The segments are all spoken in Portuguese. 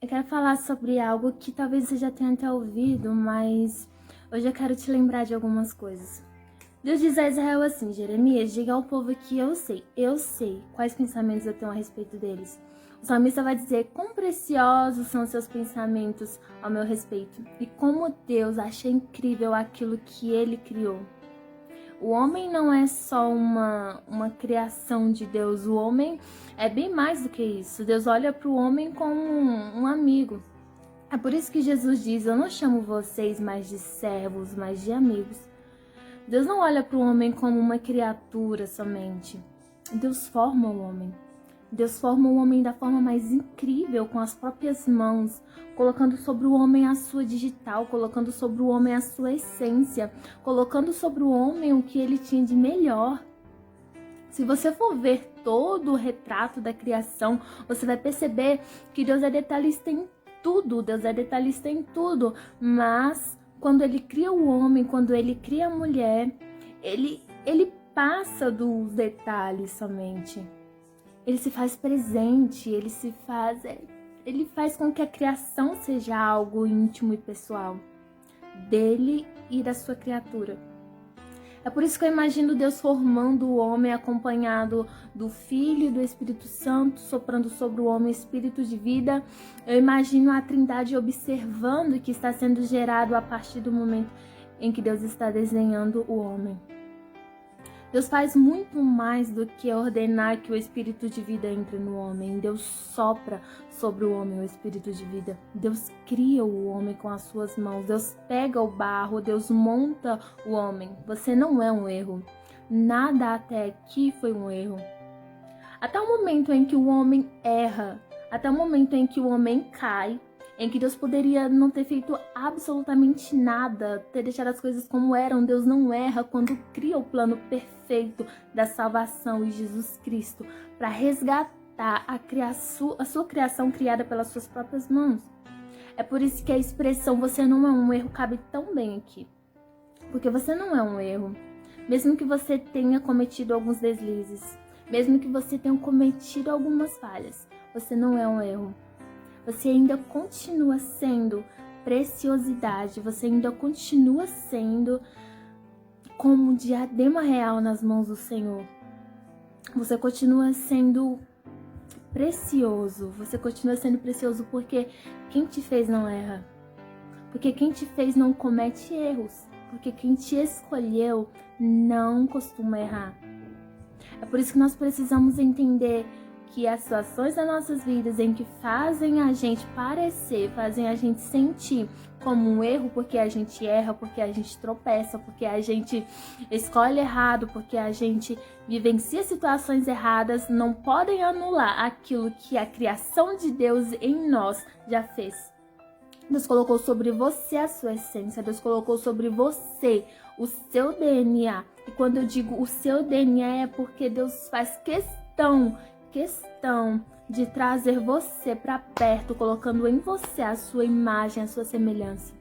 Eu quero falar sobre algo que talvez você já tenha até ouvido, mas hoje eu quero te lembrar de algumas coisas. Deus diz a Israel assim: Jeremias, diga ao povo que eu sei quais pensamentos eu tenho a respeito deles. O salmista vai dizer quão preciosos são seus pensamentos ao meu respeito e como Deus acha incrível aquilo que ele criou. O homem não é só uma criação de Deus, o homem é bem mais do que isso. Deus olha para o homem como um amigo. É por isso que Jesus diz: eu não chamo vocês mais de servos, mas de amigos. Deus não olha para o homem como uma criatura somente. Deus forma o homem. Deus forma o homem da forma mais incrível, com as próprias mãos, colocando sobre o homem a sua digital, colocando sobre o homem a sua essência, colocando sobre o homem o que ele tinha de melhor. Se você for ver todo o retrato da criação, você vai perceber que Deus é detalhista em tudo, Deus é detalhista em tudo, mas quando ele cria o homem, quando ele cria a mulher, ele passa dos detalhes somente. Ele se faz presente, ele faz com que a criação seja algo íntimo e pessoal dele e da sua criatura. É por isso que eu imagino Deus formando o homem acompanhado do Filho e do Espírito Santo, soprando sobre o homem espírito de vida. Eu imagino a Trindade observando o que está sendo gerado a partir do momento em que Deus está desenhando o homem. Deus faz muito mais do que ordenar que o espírito de vida entre no homem. Deus sopra sobre o homem o espírito de vida. Deus cria o homem com as suas mãos. Deus pega o barro, Deus monta o homem. Você não é um erro. Nada até aqui foi um erro. Até o momento em que o homem erra, até o momento em que o homem cai, em que Deus poderia não ter feito absolutamente nada, ter deixado as coisas como eram. Deus não erra quando cria o plano perfeito da salvação em Jesus Cristo para resgatar a sua criação criada pelas suas próprias mãos. É por isso que a expressão "você não é um erro" cabe tão bem aqui. Porque você não é um erro. Mesmo que você tenha cometido alguns deslizes, mesmo que você tenha cometido algumas falhas, você não é um erro. Você ainda continua sendo preciosidade, você ainda continua sendo como um diadema real nas mãos do Senhor. Você continua sendo precioso, você continua sendo precioso porque quem te fez não erra, porque quem te fez não comete erros, porque quem te escolheu não costuma errar. É por isso que nós precisamos entender que as situações das nossas vidas em que fazem a gente parecer, fazem a gente sentir como um erro, porque a gente erra, porque a gente tropeça, porque a gente escolhe errado, porque a gente vivencia situações erradas, não podem anular aquilo que a criação de Deus em nós já fez. Deus colocou sobre você a sua essência, Deus colocou sobre você o seu DNA. E quando eu digo o seu DNA é porque Deus faz questão de trazer você para perto, colocando em você a sua imagem, a sua semelhança.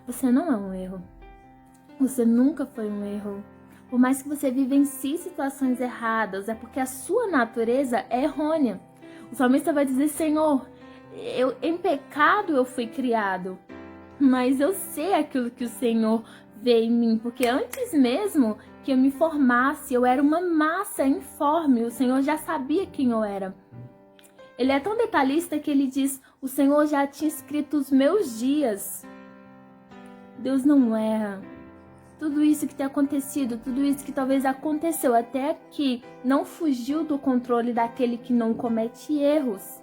Você não é um erro. Você nunca foi um erro. Por mais que você vivencie situações erradas, é porque a sua natureza é errônea. O salmista vai dizer: Senhor, em pecado eu fui criado, mas eu sei aquilo que o Senhor vê em mim, porque antes mesmo que eu me formasse, eu era uma massa informe, o Senhor já sabia quem eu era. Ele é tão detalhista que ele diz: o Senhor já tinha escrito os meus dias. Deus não erra. Tudo isso que tem acontecido, tudo isso que talvez aconteceu até aqui, não fugiu do controle daquele que não comete erros.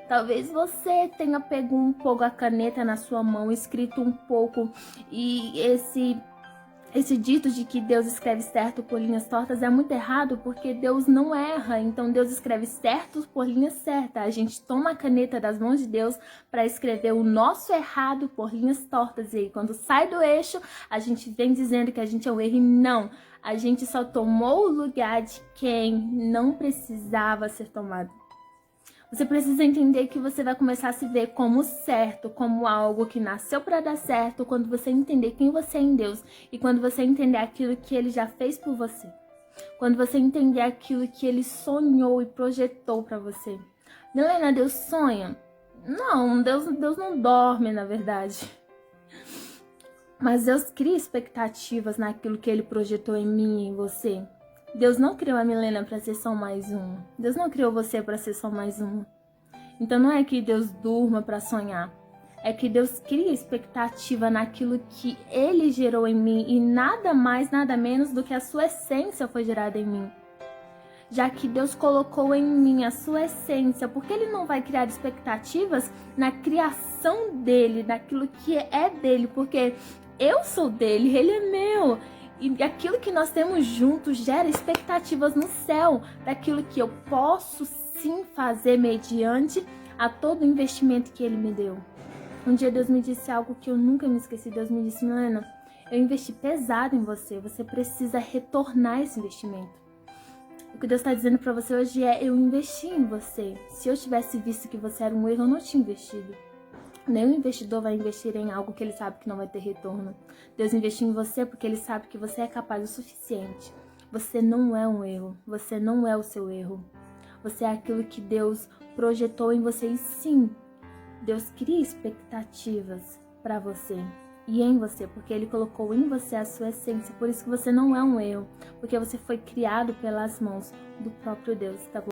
Talvez você tenha pego um pouco a caneta na sua mão, escrito um pouco, e esse dito de que Deus escreve certo por linhas tortas é muito errado, porque Deus não erra. Então Deus escreve certo por linhas certas. A gente toma a caneta das mãos de Deus para escrever o nosso errado por linhas tortas. E aí, quando sai do eixo, a gente vem dizendo que a gente é um erro. E não, a gente só tomou o lugar de quem não precisava ser tomado. Você precisa entender que você vai começar a se ver como certo, como algo que nasceu para dar certo, quando você entender quem você é em Deus e quando você entender aquilo que Ele já fez por você. Quando você entender aquilo que Ele sonhou e projetou para você. Milena, Deus sonha? Não, Deus não dorme, na verdade. Mas Deus cria expectativas naquilo que Ele projetou em mim e em você. Deus não criou a Milena para ser só mais uma. Deus não criou você para ser só mais uma. Então não é que Deus durma para sonhar. É que Deus cria expectativa naquilo que Ele gerou em mim e nada mais, nada menos do que a sua essência foi gerada em mim. Já que Deus colocou em mim a sua essência, porque Ele não vai criar expectativas na criação dele, naquilo que é dele, porque eu sou dele, ele é meu. E aquilo que nós temos juntos gera expectativas no céu, daquilo que eu posso sim fazer mediante a todo o investimento que ele me deu. Um dia Deus me disse algo que eu nunca me esqueci. Deus me disse: Milena, eu investi pesado em você, você precisa retornar esse investimento. O que Deus está dizendo para você hoje é: eu investi em você. Se eu tivesse visto que você era um erro, eu não tinha investido. Nenhum investidor vai investir em algo que ele sabe que não vai ter retorno. Deus investiu em você porque ele sabe que você é capaz o suficiente. Você não é um erro, você não é o seu erro. Você é aquilo que Deus projetou em você e sim, Deus cria expectativas para você e em você, porque Ele colocou em você a sua essência. Por isso que você não é um erro, porque você foi criado pelas mãos do próprio Deus, tá bom?